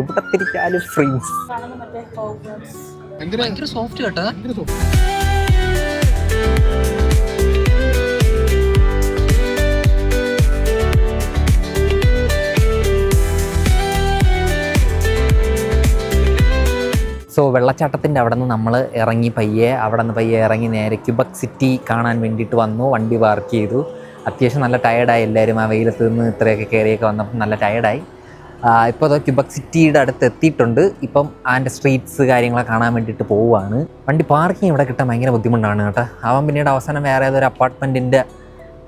എവിടെ തിരിച്ചാലും ഫ്രെയിംസ്. ഭയങ്കര സോഫ്റ്റ് കേട്ടാ. സോ വെള്ളച്ചാട്ടത്തിൻ്റെ അവിടെ നിന്ന് നമ്മൾ ഇറങ്ങി അവിടെ നിന്ന് പയ്യെ ഇറങ്ങി നേരെ ക്യൂബക് സിറ്റി കാണാൻ വേണ്ടിയിട്ട് വന്നു. വണ്ടി പാർക്ക് ചെയ്തു. അത്യാവശ്യം നല്ല ടയേർഡായി എല്ലാവരും. ആ വെയിലത്ത് നിന്ന് ഇത്രയൊക്കെ കയറിയൊക്കെ വന്നപ്പോൾ നല്ല ടയേർഡായി. ഇപ്പോൾ അത് ക്യൂബക് സിറ്റിയുടെ അടുത്ത് എത്തിയിട്ടുണ്ട്. ഇപ്പം അതിൻ്റെ സ്ട്രീറ്റ്സ് കാര്യങ്ങളൊക്കെ കാണാൻ വേണ്ടിയിട്ട് പോവുകയാണ്. വണ്ടി പാർക്കിംഗ് ഇവിടെ കിട്ടാൻ ഭയങ്കര ബുദ്ധിമുട്ടാണ് കേട്ടോ. അവൻ പിന്നീട് അവസാനം വേറെ ഏതൊരു അപ്പാർട്ട്മെൻറ്റിൻ്റെ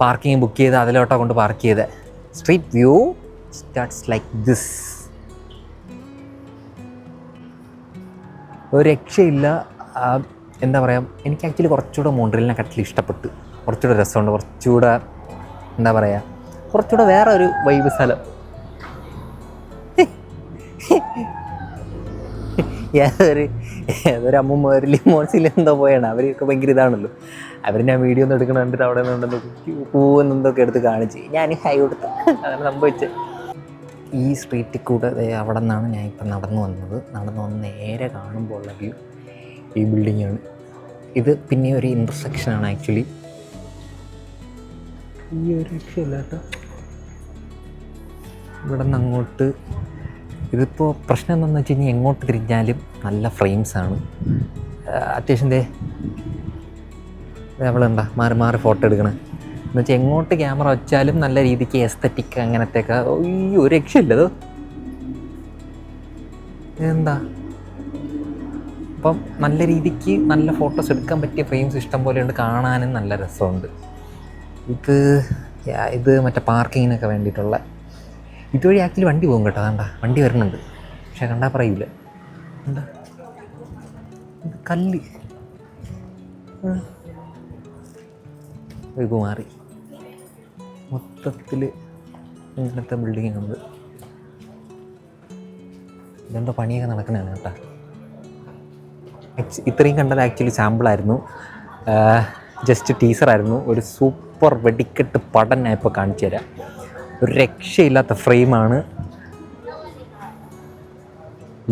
പാർക്കിംഗ് ബുക്ക് ചെയ്ത് അതിലോട്ടാണ് കൊണ്ട് പാർക്ക് ചെയ്ത്. Street view starts like this. ഒരു രക്ഷയില്ല. എന്താ പറയുക, എനിക്ക് ആക്ച്വലി കുറച്ചുകൂടെ മോൺട്രിയലിനെക്കാട്ടിൽ ഇഷ്ടപ്പെട്ടു. കുറച്ചുകൂടെ രസമുണ്ട്, കുറച്ചുകൂടെ എന്താ പറയുക, കുറച്ചുകൂടെ വേറെ ഒരു വൈബ് സ്ഥലം. ഏതൊരു അമ്മൂമ്മ ഒരു ലിമോൺസിൽ എന്തോ പോയാണ്. അവരൊക്കെ ഭയങ്കര ഇതാണല്ലോ. അവർ ഞാൻ വീഡിയോ ഒന്നും എടുക്കണം കണ്ടിട്ട് അവിടെ നിന്നുണ്ടെന്നോ പൂവെന്നൊക്കെ എടുത്ത് കാണിച്ച് ഞാൻ ഹൈ കൊടുത്തു. അതാണ് സംഭവിച്ചത്. ഈ സ്ട്രീറ്റിൽ കൂടെ അവിടെ നിന്നാണ് ഞാൻ ഇപ്പം നടന്നു വന്ന് നേരെ കാണുമ്പോൾ ഉള്ള വ്യൂ ഈ ബിൽഡിങ്ങാണ്. ഇത് പിന്നെ ഒരു ഇൻ്റർസെക്ഷനാണ് ആക്ച്വലി. ഈ ഒരു രക്ഷയില്ല കേട്ടോ. ഇവിടെ നിന്ന് അങ്ങോട്ട് ഇതിപ്പോൾ പ്രശ്നം എന്താണെന്ന് വെച്ച് കഴിഞ്ഞാൽ എങ്ങോട്ട് തിരിഞ്ഞാലും നല്ല ഫ്രെയിംസാണ്. അത്യാവശ്യം അവളുണ്ടാ മാറി മാറി ഫോട്ടോ എടുക്കണേ എന്ന് വെച്ചാൽ എങ്ങോട്ട് ക്യാമറ വെച്ചാലും നല്ല രീതിക്ക് എസ്തറ്റിക് അങ്ങനത്തെയൊക്കെ. ഈ ഒരു രക്ഷയില്ലതോ എന്താ. അപ്പം നല്ല രീതിക്ക് നല്ല ഫോട്ടോസ് എടുക്കാൻ പറ്റിയ ഫ്രെയിംസ് ഇഷ്ടം പോലെയുണ്ട്. കാണാനും നല്ല രസമുണ്ട്. ഇത് മറ്റേ പാർക്കിങ്ങിനൊക്കെ വേണ്ടിയിട്ടുള്ള ഇതുവഴി ആക്ച്വലി വണ്ടി പോകും കേട്ടോ. കണ്ടാ വണ്ടി വരുന്നുണ്ട്, പക്ഷെ കണ്ടാൽ പറയൂല. എന്താ ഇത് കല്ല് ഇത് മാറി മൊത്തത്തിൽ ഇങ്ങനത്തെ ബിൽഡിങ് ഉണ്ട്. ഇതെന്തോ പണിയൊക്കെ നടക്കുന്നതാണ് കേട്ടോ. ഇത്രയും കണ്ടത് ആക്ച്വലി സാമ്പിളായിരുന്നു, ജസ്റ്റ് ടീസറായിരുന്നു. ഒരു സൂപ്പർ വെടിക്കെട്ട് പടം ഞാൻ ഇപ്പോൾ കാണിച്ചു തരാം. ഒരു രക്ഷയില്ലാത്ത ഫ്രെയിമാണ്.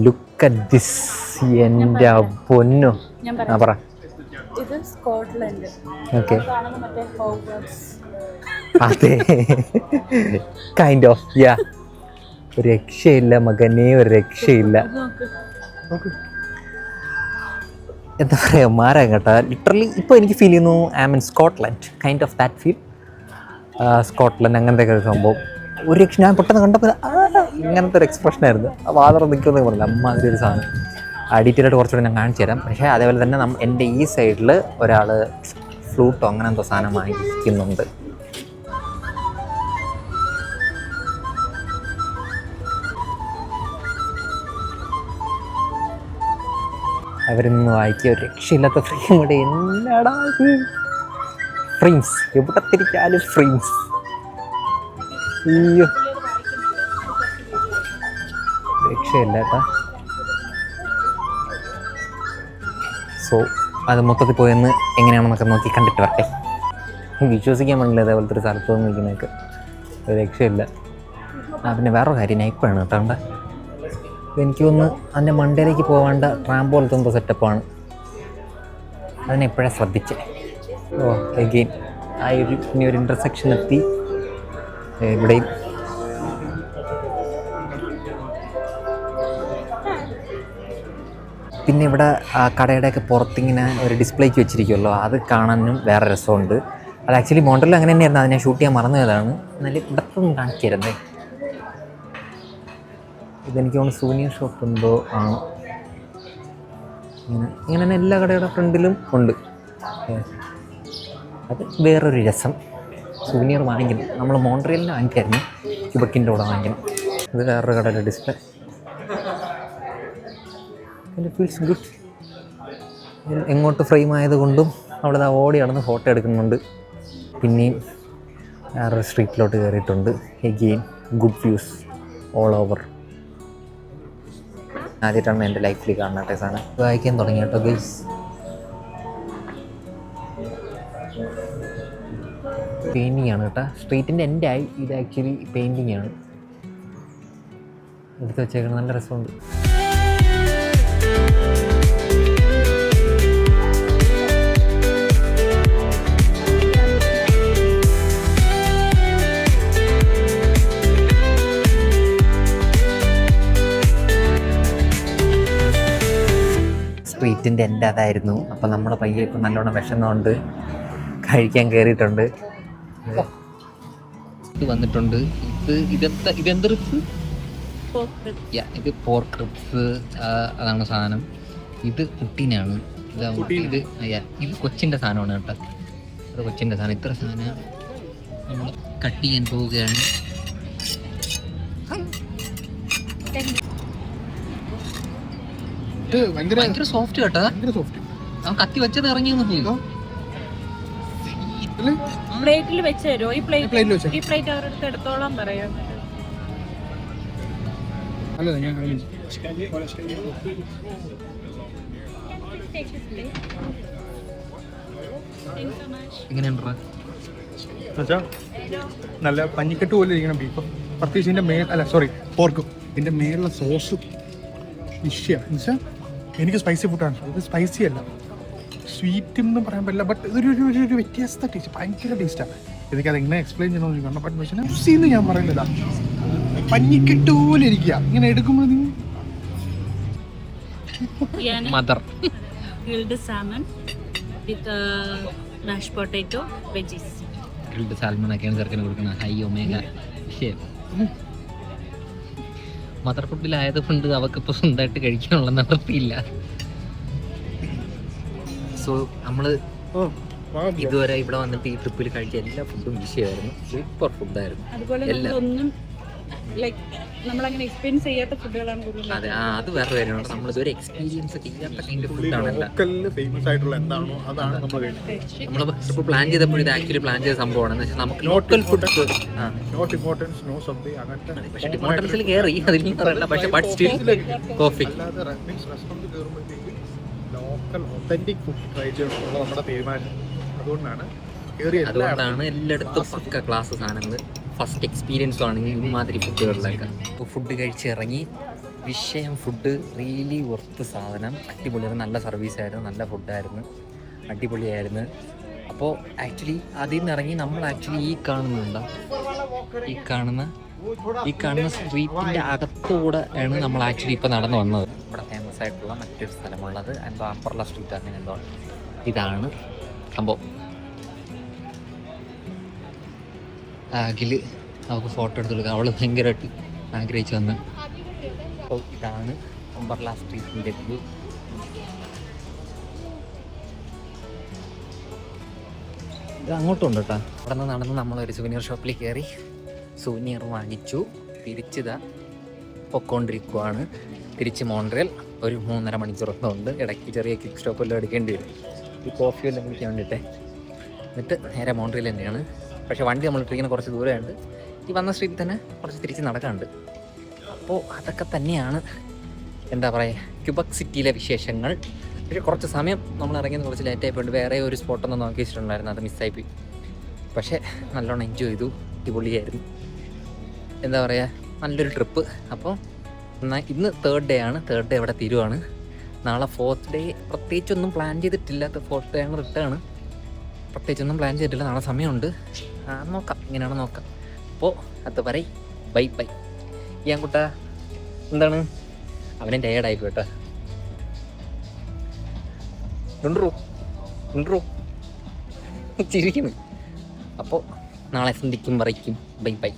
Look at this. എൻ്റെ പൊന്നോ. ആ പറ. ഇത് സ്കോട്ട്ലൻഡ്. ഓക്കെ, അതെ, കൈൻഡ് ഓഫ് യാ. ഒരു രക്ഷയില്ല മകനെ, ഒരു രക്ഷയില്ല. എന്താ പറയുക, മാറാൻ കേട്ടോ. ലിറ്ററലി ഇപ്പോൾ എനിക്ക് ഫീൽ ചെയ്യുന്നു I am in Scotland, kind of that feel. Scotland അങ്ങനത്തെ ഒക്കെ സംഭവം. ഒരു രക്ഷ ഞാൻ പെട്ടെന്ന് കണ്ടപ്പോൾ ഇങ്ങനത്തെ ഒരു എക്സ്പ്രഷനായിരുന്നു. വാതറ നിൽക്കുമെന്ന് പറഞ്ഞില്ല, അമ്മാതിരി ഒരു സാധനം. ഡീറ്റെയിൽ ആയിട്ട് കുറച്ചുകൂടെ ഞാൻ കാണിച്ചു തരാം. പക്ഷേ അതേപോലെ തന്നെ എൻ്റെ ഈ സൈഡിൽ ഒരാൾ ഫ്ലൂട്ടോ അങ്ങനെ എന്തോ സാധനം വാങ്ങിക്കുന്നുണ്ട്. അവരിന്ന് വായിക്കുക. ഒരു രക്ഷയില്ലാത്ത ഫ്രെയിം. ഇവിടെ എന്നാടാ ഫ്രെയിംസ്, എവിടെ തിരിച്ചാലും ഫ്രെയിംസ്. അയ്യോ രക്ഷയില്ല കേട്ടോ. സോ അത് മൊത്തത്തിൽ പോയെന്ന് എങ്ങനെയാണെന്നൊക്കെ നോക്കി കണ്ടിട്ട് വരട്ടെ. വിശ്വസിക്കാൻ പറ്റില്ല അതേപോലത്തെ ഒരു സ്ഥലത്ത് വന്ന് നിൽക്കുന്നതൊക്കെ. ഒരു രക്ഷയില്ല. പിന്നെ വേറൊരു കാര്യം നൈപ്പാണ് കേട്ടോ. അവിടെ എനിക്ക് തോന്നുന്നു അതിൻ്റെ മണ്ടയിലേക്ക് പോകാണ്ട ട്രാമ്പ് പോലത്തെ എന്തോ സെറ്റപ്പാണ്. അതിനെപ്പോഴാണ് ശ്രദ്ധിച്ചേ. ഓ എഗെയിൻ ആ ഒരു ഇനി ഒരു ഇൻ്റർസെക്ഷൻ എത്തി. ഇവിടെയും പിന്നെ ഇവിടെ കടയുടെയൊക്കെ പുറത്തിങ്ങനെ ഒരു ഡിസ്പ്ലേക്ക് വെച്ചിരിക്കുമല്ലോ, അത് കാണാനും വേറെ രസമുണ്ട്. അത് ആക്ച്വലി മോണ്ടറിൽ അങ്ങനെ തന്നെയായിരുന്നു. അത് ഞാൻ ഷൂട്ട് ചെയ്യാൻ മറന്നതാണ്. എന്നാലും ഇവിടത്തൊന്നും കാണിക്കായിരുന്നേ. ഇതെനിക്ക് തോന്നുന്നു സൂനിയർ ഷോപ്പ് എന്തോ ആണ്. ഇങ്ങനെ തന്നെ എല്ലാ കടയുടെ ഫ്രണ്ടിലും ഉണ്ട്. അത് വേറൊരു രസം. സൂനിയർ വാങ്ങിക്കണം. നമ്മൾ മോൺട്രിയലിന് വാങ്ങിക്കായിരുന്നു, ക്യൂബക്കിൻ്റെ കൂടെ വാങ്ങിക്കണം. ഇത് വേറൊരു കടയുടെ ഡിസ്പ്ലേ. It feels good. എങ്ങോട്ട് ഫ്രെയിം ആയതുകൊണ്ടും അവിടെ ഓടി നടന്ന് ഫോട്ടോ എടുക്കുന്നുണ്ട്. പിന്നെയും വേറൊരു സ്ട്രീറ്റിലോട്ട് കയറിയിട്ടുണ്ട്. Again good views all over. ആദ്യമായിട്ടാണ് എൻ്റെ ലൈഫിൽ കാണട്ടെ സാധനം. വായിക്കാൻ തുടങ്ങി കേട്ടോ ഗൈസ്. പെയിൻറ്റിങ് ആണ് കേട്ടോ. സ്ട്രീറ്റിൻ്റെ എൻ്റെ ആയി. ഇത് ആക്ച്വലി പെയിൻറ്റിങ് ആണ്. എടുത്ത് വെച്ചേക്കണം, നല്ല രസമുണ്ട്. സ്ട്രീറ്റിൻ്റെ എൻ്റെ അതായിരുന്നു. അപ്പം നമ്മുടെ പയ്യെ ഇപ്പം നല്ലോണം വിശന്നുകൊണ്ട് കഴിക്കാൻ കയറിയിട്ടുണ്ട്. ഇത് വന്നിട്ടുണ്ട്. ഇതെന്ത് റിപ്സ്? ഇത് പോർക്ക് റിപ്സ്, അതാണ് സാധനം. ഇത് കുട്ടീനാണ്. ഇത് കൊച്ചിൻ്റെ സാധനമാണ് കേട്ടോ. ഇത് കൊച്ചിൻ്റെ സാധനം. ഇത്ര സാധനം നമ്മൾ കട്ട് ചെയ്യാൻ പോവുകയാണ്. ഭയങ്കര സോഫ്റ്റ് കേട്ടോ. അവൻ കത്തി വെച്ചത് ഇറങ്ങിയെന്ന് പോയി. പ്ലേറ്റിൽ വെച്ച് തരുമോ? ഈ പ്ലേറ്റ് അവരുടെ അടുത്ത് എടുത്തോളാൻ പറയാം. എങ്ങനെയുണ്ടാ? നല്ല പഞ്ഞിക്കെട്ട് പോലെ ഇരിക്കണം ബീഫ്. പ്രത്യേകിച്ച് ഇതിന്റെ പോർക്കും ഇതിന്റെ മേലുള്ള സോസ് വിഷയാണ്. എന്നുവെച്ചാൽ എനിക്ക് സ്പൈസി ഫുഡാണ്. ഇത് സ്പൈസി അല്ല, സ്വീറ്റ് എന്നും പറയാൻ പറ്റില്ല. ബട്ട് ഇതൊരു വ്യത്യാസത്തെ ടേസ്റ്റ്, ഭയങ്കര ടേസ്റ്റാണ്. എനിക്കത് എങ്ങനെ എക്സ്പ്ലെയിൻ ചെയ്യണമെന്ന് കാരണം ബട്ട് പക്ഷേ രുചിന്ന് ഞാൻ പറയുന്നില്ല. പഞ്ഞിക്കെട്ട് പോലെ ഇരിക്കുക. ഇങ്ങനെ എടുക്കുമ്പോൾ mother Grilled salmon with mashed potato, veggies. Grilled salmon ഒക്കെയാണ് ചെറുക്കന് കൊടുക്കുന്നത്. ഹൈ ഒമേഗ വിഷയം. മദർ ഫുഡിലായതുകൊണ്ട് അവൾക്കിപ്പോൾ സ്വന്തമായിട്ട് കഴിക്കാനുള്ള നടത്തിയില്ല. സോ നമ്മൾ ഇതുവരെ ഇവിടെ വന്നിട്ട് ഈ ട്രിപ്പിൽ കഴിച്ച എല്ലാ ഫുഡും വിഷയമായിരുന്നു. സൂപ്പർ ഫുഡായിരുന്നു. അതുപോലെ നമ്മളൊന്നും ലൈക്ക് നമ്മളങ്ങനെ എക്സ്പീരിയൻസ് ചെയ്യാത്ത ഫുഡുകളാണ് കൂടുതൽ. അതെ, അത് വേറെ കാര്യമാണ്. നമ്മളിതുവരെ എക്സ്പീരിയൻസ് ചെയ്യാത്ത കൈൻഡ് ഫുഡാണല്ലോ. ഫേമസ് ആയിട്ടുള്ള എന്താണോ അതാണ് നമ്മൾ കഴിക്കുന്നത്. നമ്മൾ ട്രിപ്പ് പ്ലാൻ ചെയ്തപ്പോൾ ഇത് ആക്ച്വലി പ്ലാൻ ചെയ്ത സംഭവമാണ്. എന്ന് വെച്ചാൽ നമുക്ക് local food not importance no something അങ്ങനത്തെ. പക്ഷേ ഇമ്പോർട്ടൻസിൽ കയറി അതിൽ നിന്നല്ല. പക്ഷേ ബട്ട് സ്റ്റിൽ കോഫി അല്ലാതെ റെസ്റ്റോറൻറ്റ് കയറുമ്പോഴത്തേക്ക് ലോക്കൽ ഒത്തന്റിക് ഫുഡ് ട്രൈ ചെയ്യണമെന്നുള്ള നമ്മുടെ തീരുമാനം. അതുകൊണ്ടാണ് എല്ലായിടത്തും പക്ക ക്ലാസ് സാധനങ്ങൾ. ഫസ്റ്റ് എക്സ്പീരിയൻസും ആണ് ഇമാതിരി ഫുഡുകളിലൊക്കെ. അപ്പോൾ ഫുഡ് കഴിച്ച് ഇറങ്ങി. വിഷയം ഫുഡ് റിയലി വർത്ത് സാധനം. അടിപൊളിയായിരുന്നു. നല്ല സർവീസായിരുന്നു, നല്ല ഫുഡായിരുന്നു, അടിപൊളിയായിരുന്നു. അപ്പോൾ ആക്ച്വലി അതിൽ നിന്ന് ഇറങ്ങി നമ്മൾ ആക്ച്വലി ഈ കാണുന്ന സ്ട്രീറ്റിൻ്റെ അകത്തൂടെ ആണ് നമ്മൾ ആക്ച്വലി ഇപ്പോൾ നടന്നു വന്നത്. ഇവിടെ ഫേമസ് ആയിട്ടുള്ള മറ്റൊരു സ്ഥലമുള്ളത് എന്തോ അപ്പർല സ്ട്രീറ്റ് അങ്ങനെ എന്തോ. ഇതാണ് സംഭവം. ആകിൽ അവൾക്ക് ഫോട്ടോ എടുത്ത് കൊടുക്കുക. അവൾ ഭയങ്കരമായിട്ട് ആഗ്രഹിച്ച് വന്ന്. അപ്പോൾ ഇതാണ് അമ്പർല സ്ട്രീറ്റിൻ്റെ വ്യൂ. ഇത് അങ്ങോട്ടും ഉണ്ട് കേട്ടോ. അവിടെ നിന്ന് നടന്ന് നമ്മളൊരു സുവനീർ ഷോപ്പിൽ കയറി സുവനീർ വാങ്ങിച്ചു. തിരിച്ചിതാ പൊക്കോണ്ടിരിക്കുവാണ്. തിരിച്ച് മോൺട്രിയൽ ഒരു 3.5 മണിക്കൂറൊക്കെ ഇടയ്ക്ക് ചെറിയ ക്വിക്ക് സ്റ്റോപ്പെല്ലാം എടുക്കേണ്ടി വരും. ഈ കോഫി എല്ലാം കുടിക്കാൻ വേണ്ടിയിട്ട്. എന്നിട്ട് നേരെ മോൺട്രിയൽ തന്നെയാണ്. പക്ഷേ വണ്ടി നമ്മൾ ഇട്ടിരിക്കുന്ന കുറച്ച് ദൂരമുണ്ട്. ഈ വന്ന സ്ട്രീറ്റിൽ തന്നെ കുറച്ച് തിരിച്ച് നടക്കാനുണ്ട്. അപ്പോൾ അതൊക്കെ തന്നെയാണ് എന്താ പറയുക ക്യൂബക് സിറ്റിയിലെ വിശേഷങ്ങൾ. പക്ഷേ കുറച്ച് സമയം നമ്മൾ ഇറങ്ങിയത് കുറച്ച് ലേറ്റായി പോയിട്ട് വേറെ ഒരു സ്പോട്ടൊന്നും നോക്കി വെച്ചിട്ടുണ്ടായിരുന്നു. അത് മിസ്സായിപ്പോയി. പക്ഷേ നല്ലോണം എൻജോയ് ചെയ്തു. അടിപൊളിയായിരുന്നു. എന്താ പറയുക നല്ലൊരു ട്രിപ്പ്. അപ്പോൾ ഇന്ന് 3rd ഡേ ആണ്. 3rd ഡേ ഇവിടെ തീരുവാണ്. നാളെ 4th ഡേ പ്രത്യേകിച്ചൊന്നും പ്ലാൻ ചെയ്തിട്ടില്ല. 4th ഡേ ആണ് റിട്ടേൺ. പ്രത്യേകിച്ചൊന്നും പ്ലാൻ ചെയ്തിട്ടില്ല. നാളെ സമയമുണ്ട്. നോക്കാം, ഇങ്ങനെയാണ് നോക്കാം. അപ്പോൾ അതുവരെ ബൈ ബൈ. കുട്ടാ എന്താണ് അവനെ ടയേർഡായി കേട്ടോ. ചിരിക്കുന്നു. അപ്പോൾ നാളെ സന്ധിക്കും വരയ്ക്കും ബൈ ബൈ.